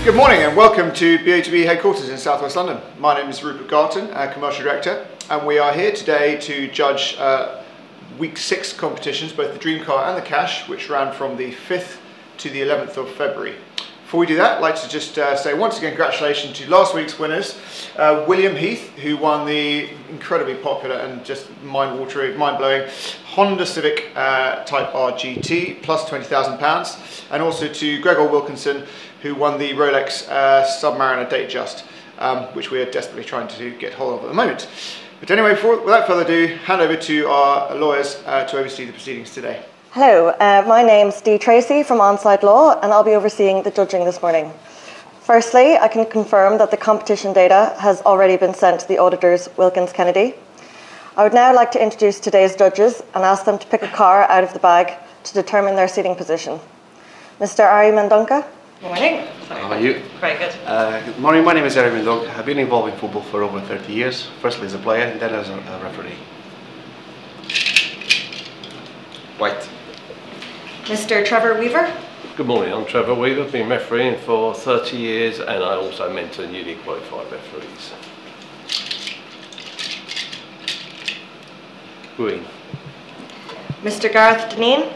Good morning and welcome to BA2B headquarters in South West London. My name is Rupert Garton, Commercial Director, and we are here today to judge Week 6 competitions, both the Dream Car and the Cash, which ran from the 5th to the 11th of February. Before we do that, I'd like to just say once again congratulations to last week's winners, William Heath, who won the incredibly popular and just mind-blowing Honda Civic Type R GT plus £20,000, and also to Gregor Wilkinson, who won the Rolex Submariner Datejust, which we are desperately trying to get hold of at the moment. But anyway, without further ado, hand over to our lawyers to oversee the proceedings today. Hello, my name's Dee Tracy from Onside Law, and I'll be overseeing the judging this morning. Firstly, I can confirm that the competition data has already been sent to the auditors Wilkins Kennedy. I would now like to introduce today's judges and ask them to pick a car out of the bag to determine their seating position. Mr. Ari Mendonca. Good morning. How are you? Very good. Good morning, my name is Ari Mendonca. I've been involved in football for over 30 years, firstly as a player and then as a referee. White. Mr. Trevor Weaver. Good morning, I'm Trevor Weaver, been refereeing for 30 years and I also mentor newly qualified referees. Green. Mr. Gareth Deneen.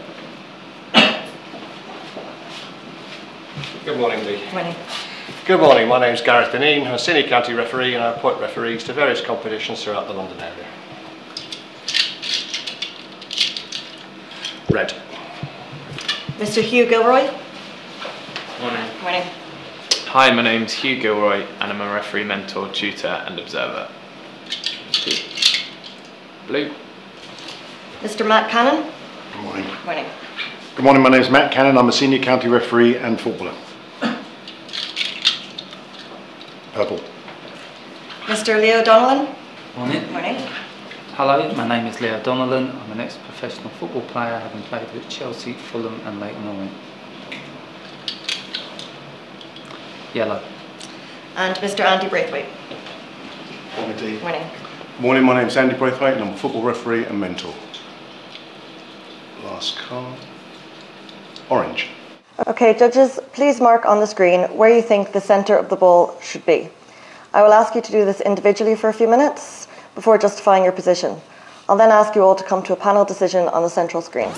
Good morning, Lee. Good morning. Good morning, my name is Gareth Deneen. I'm a senior county referee and I appoint referees to various competitions throughout the London area. Red. Mr. Hugh Gilroy. Morning. Good morning. Hi, my name's Hugh Gilroy and I'm a referee, mentor, tutor and observer. Blue. Mr. Matt Cannon. Good morning. Good morning. Good morning, my name is Matt Cannon. I'm a senior county referee and footballer. Purple. Mr. Leo Donnellan. Morning. Good morning. Hello, my name is Leo Donnellan. I'm an ex-professional football player, having played with Chelsea, Fulham and Leyton Orient. Yellow. And Mr. Andy Braithwaite. Morning, Dee. Good morning. Morning, my name is Andy Braithwaite and I'm a football referee and mentor. Last card. Orange. Okay, judges, please mark on the screen where you think the centre of the ball should be. I will ask you to do this individually for a few minutes before justifying your position. I'll then ask you all to come to a panel decision on the central screen.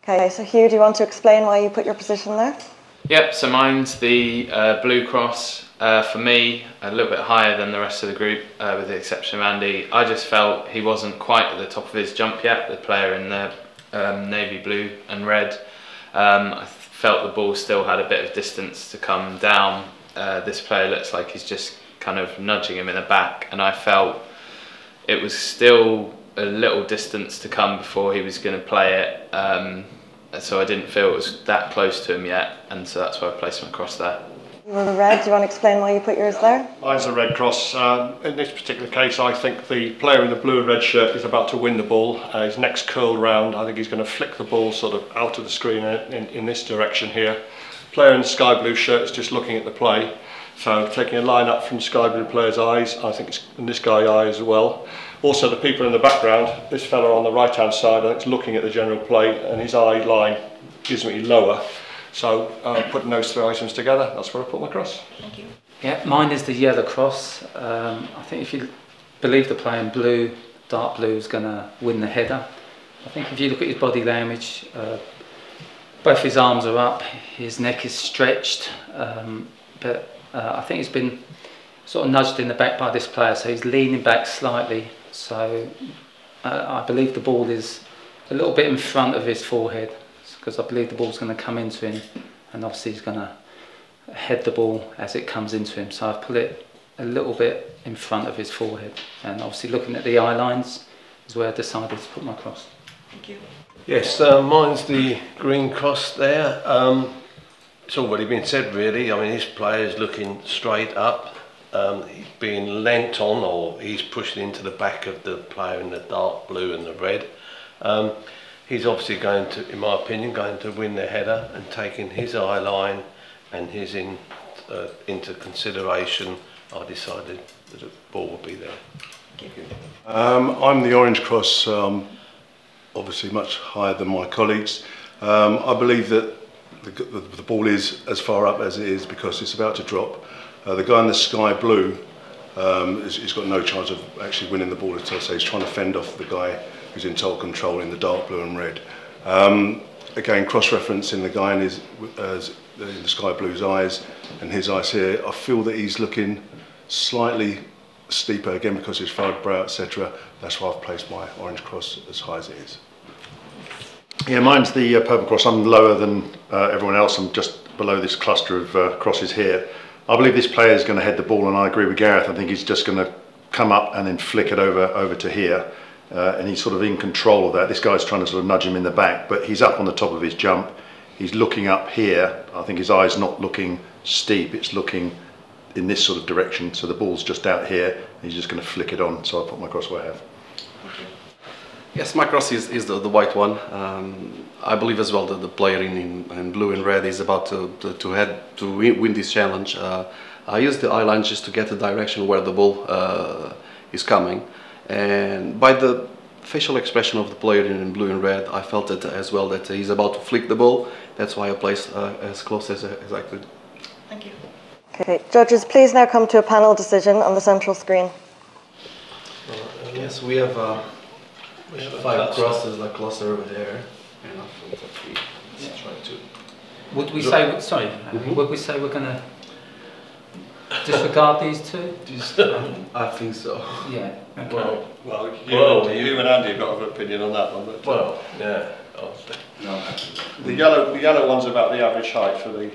Okay, so Hugh, do you want to explain why you put your position there? Yep, so mine's the blue cross. For me, a little bit higher than the rest of the group, with the exception of Andy. I just felt he wasn't quite at the top of his jump yet, the player in the navy blue and red. I felt the ball still had a bit of distance to come down. This player looks like he's just kind of nudging him in the back, and I felt it was still a little distance to come before he was going to play it. So I didn't feel it was that close to him yet, and so that's why I placed him across there. You were red. Do you want to explain why you put yours there? Mine's a red cross. In this particular case, I think the player in the blue and red shirt is about to win the ball. His neck's curled round. I think he's going to flick the ball sort of out of the screen in this direction here. Player in the sky blue shirt is just looking at the play. So taking a line up from sky blue player's eyes, I think it's in this guy's eye as well. Also the people in the background, this fella on the right hand side, I think is looking at the general play and his eye line gives me lower. So putting those three items together, that's where I put my cross. Thank you. Yeah, mine is the yellow cross. I think if you believe the player in blue, dark blue is going to win the header. I think if you look at his body language, both his arms are up, his neck is stretched, but I think he's been sort of nudged in the back by this player, so he's leaning back slightly. So I believe the ball is a little bit in front of his forehead, because I believe the ball's going to come into him, and obviously he's going to head the ball as it comes into him. So I've put it a little bit in front of his forehead, and obviously looking at the eye lines is where I decided to put my cross. Thank you. Yes, mine's the green cross there. It's already been said really. I mean, his player's looking straight up. He's being leant on, or he's pushing into the back of the player in the dark blue and the red. He's obviously going to, in my opinion, going to win the header, and taking his eye line and his into consideration, I decided the ball will be there. I'm the Orange Cross, obviously much higher than my colleagues. I believe that the ball is as far up as it is because it's about to drop. The guy in the sky blue, he's got no chance of actually winning the ball at all, so he's trying to fend off the guy who's in total control in the dark blue and red. Again, cross-referencing the guy in the sky blue's eyes and his eyes here, I feel that he's looking slightly steeper again because his furrowed brow, etc. That's why I've placed my Orange Cross as high as it is. Yeah, mine's the Purple Cross. I'm lower than everyone else. I'm just below this cluster of crosses here. I believe this player is going to head the ball, and I agree with Gareth. I think he's just going to come up and then flick it over to here, and he's sort of in control of that. This guy's trying to sort of nudge him in the back, but he's up on the top of his jump. He's looking up here. I think his eye's not looking steep. It's looking in this sort of direction, so the ball's just out here and he's just going to flick it on, so I put my cross where I have. Yes, my cross is the white one. I believe as well that the player in blue and red is about to win this challenge. I used the eye line just to get the direction where the ball is coming, and by the facial expression of the player in blue and red, I felt it as well that he's about to flick the ball. That's why I placed as close as I could. Thank you. Okay, judges, please now come to a panel decision on the central screen. Yes, we have 5 crosses, like cluster over there. And let's try to. Would we say, sorry, would we say we're going to disregard these two? I think so. Yeah. Okay. Well, you and Andy have got an opinion on that one. But, Well, yeah, obviously. no. The yellow one's about the average height for the.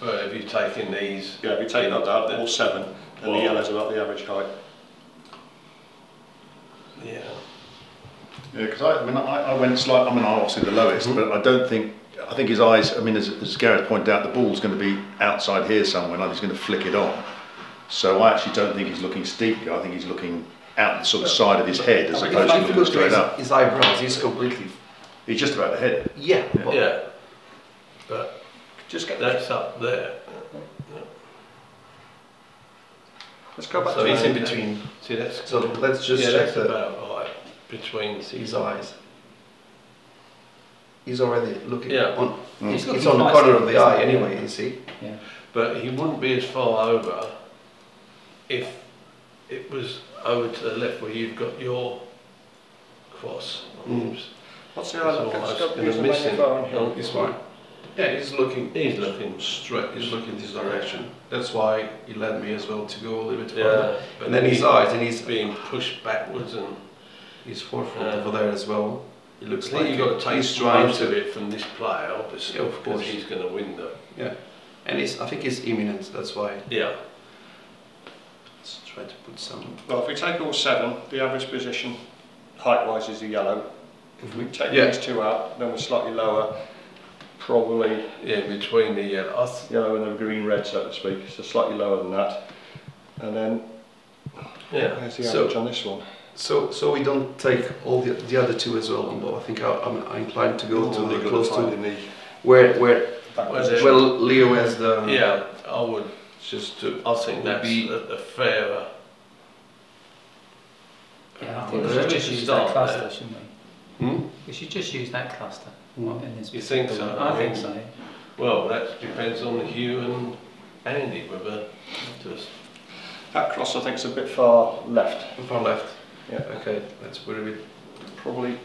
But if you take in these, Yeah, if you take that down, all 7, and the yellow's about the average height. yeah. Yeah, because I went slightly. I mean, I'm obviously the lowest, but I don't think. I think his eyes. I mean, as Gareth pointed out, the ball's going to be outside here somewhere, and he's going to flick it on. So I actually don't think he's looking steep. I think he's looking out the sort of side of his head as opposed to looking straight up. His eyebrows, he's completely. He's just about to hit it. Yeah. Yeah. But Just get that's up there. Let's go back So to he's in Andy. between. See, that's So let's just yeah, check that's the, about right between his eyes. He's already looking Yeah. on. He's It's looking on the quite corner steep, of the isn't eye it? anyway. You see. Yeah. But he wouldn't be as far over if it was over to the left where you've got your cross. What's the That's eye all look? I was Let's go gonna use the miss him. magnifier on Oh, here. it's fine. Yeah, he's looking. He's looking Straight. He's looking this direction. That's why he led me as well to go a little bit Yeah. further. And then his eyes, and he's being pushed backwards, and his forefront over there as well. He looks I think like you've got to take he's trying most of to. it from this player, obviously, Yeah, of because course. he's going to win the. Yeah, and I think he's imminent. That's why. Yeah. Let's try to put some. Well, if we take all 7, the average position height-wise is the yellow. If we take Yeah. these 2 out, then we're slightly lower, probably Yeah, between the yellow. yellow and the green-red, so to speak. So slightly lower than that. And then, Yeah. there's the So- average on this one. So we don't take all the other 2 as well on board. I think I'm inclined to go to the close to where Back Well, position. well Leo has the Yeah, I would. just to I think that's be a fairer. Yeah, I think Well, we should let's just use start that cluster, there. shouldn't we? Hmm? We should just use that cluster. In this You think so? I think so. Well, that depends on Hugh and Andy whether just. That cross, I think, is a bit far left. far left. Yeah. Okay, let's put it. Probably.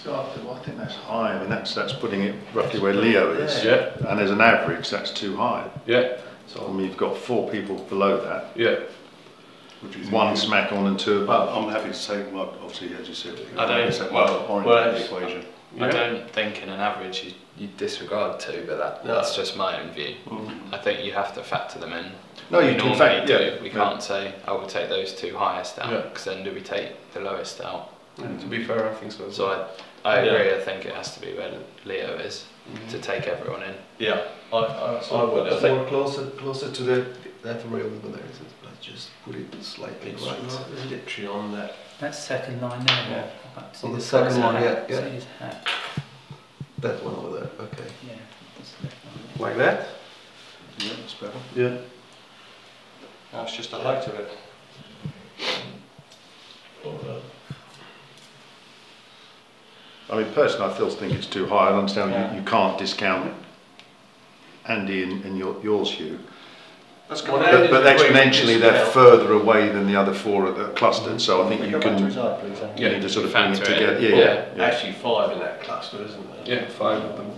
So I think that's high. I mean, that's putting it roughly where Leo is. Yeah. And as an average, that's too high. Yeah. So I mean, you've got 4 people below that. Yeah. One smack on and 2 above. I'm happy to take, well, obviously, as you said, I don't- take well, orange well, out of the it's- equation. I don't think in an average you disregard 2, but No. that's just my own view. I think you have to factor them in. No, you We in normally fact, do. yeah. We can't say, oh, we'll take those 2 highest out, Yeah. because then do we take the lowest out? And to be fair, I think so. As So well. I Yeah. agree, I think it has to be where Leo is, to take everyone in. Yeah. I would. I More think closer to that rail over there. Let's just put it slightly it's right. literally on that. That second line there. Yeah. Back On the his second hat. line, yeah. See his hat. That one over there. Okay. Yeah. That's the left one. Like that. Yeah, that's better. Yeah. That's just the height of it. I mean, personally, I still think it's too high. I understand you can't discount Andy and yours, Hugh. That's Well, good. But exponentially, they're further away than the other four that are clustered. So I think you Go back to can his eye, please, Andy. you need to sort of bring it Factor it together. in. Yeah. Actually 5 in that cluster, isn't there? Yeah, 5 of them.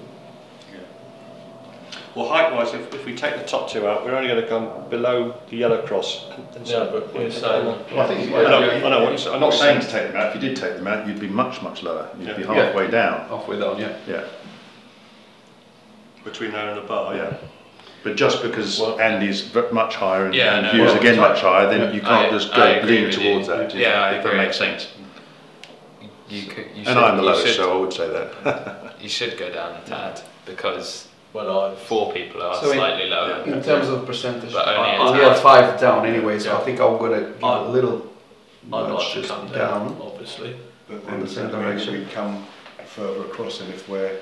Well, height-wise, if we take the top two out, we're only going to come below the yellow cross. Yeah, but we're saying... Well, I think I know what you're saying. I'm not saying to take them out. If you did take them out, you'd be much lower. You'd be Yeah. halfway down. Halfway down, yeah. Yeah. Between there and the bar, Yeah. But just because Andy's much higher and, Yeah, and no, Hugh's well, again much higher, then you can't just I go agree lean with towards you. that. Yeah, I if that agree. makes sense. You And I'm the you lowest, should- so I would say that. You should go down a tad because Well, 4 people are So in- slightly lower. In terms of percentage, But only I'll a get tad. 5 down anyway, so Yeah. I think I'm going to give I- a little I'd nudge like to just come down. down, obviously. But On the same direction. we come further across, and if we're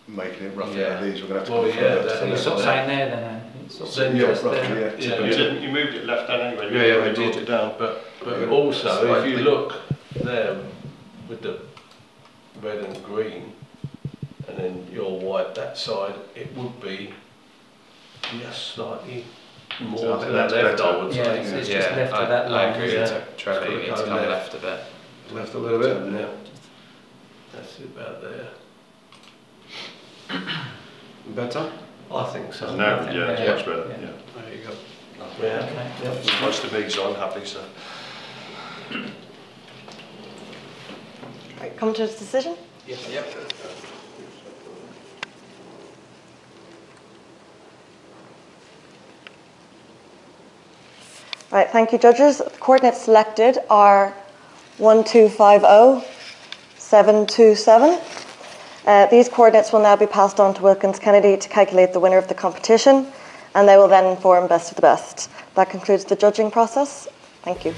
making it roughly Yeah. like these, we're going to have to Well, go yeah, further. that- So You're that's sort of what- saying there then, it's sort of Then Yeah, just roughly, there. yeah. Yeah. You moved it left down anyway. Yeah, you we brought did. it down. But Yeah. also, if Slightly. you look there with the red and green, and then your white that side, it would be just slightly more So I to think the that's left, better. I would Yeah, say. it's just left I, of that I line. agree yeah. with Trevor. You need to Go come left. left a bit. Left a little bit. Yeah. That's it about there. Better? I think so. As an average, yeah, it's Yeah. much better. Yeah. Yeah. There you go. Yeah. It's close to me, so I'm happy. So. Right, come to a decision. Yep. Right, thank you, judges. The coordinates selected are 1250, 727. These coordinates will now be passed on to Wilkins Kennedy to calculate the winner of the competition, and they will then inform best of the best. That concludes the judging process. Thank you.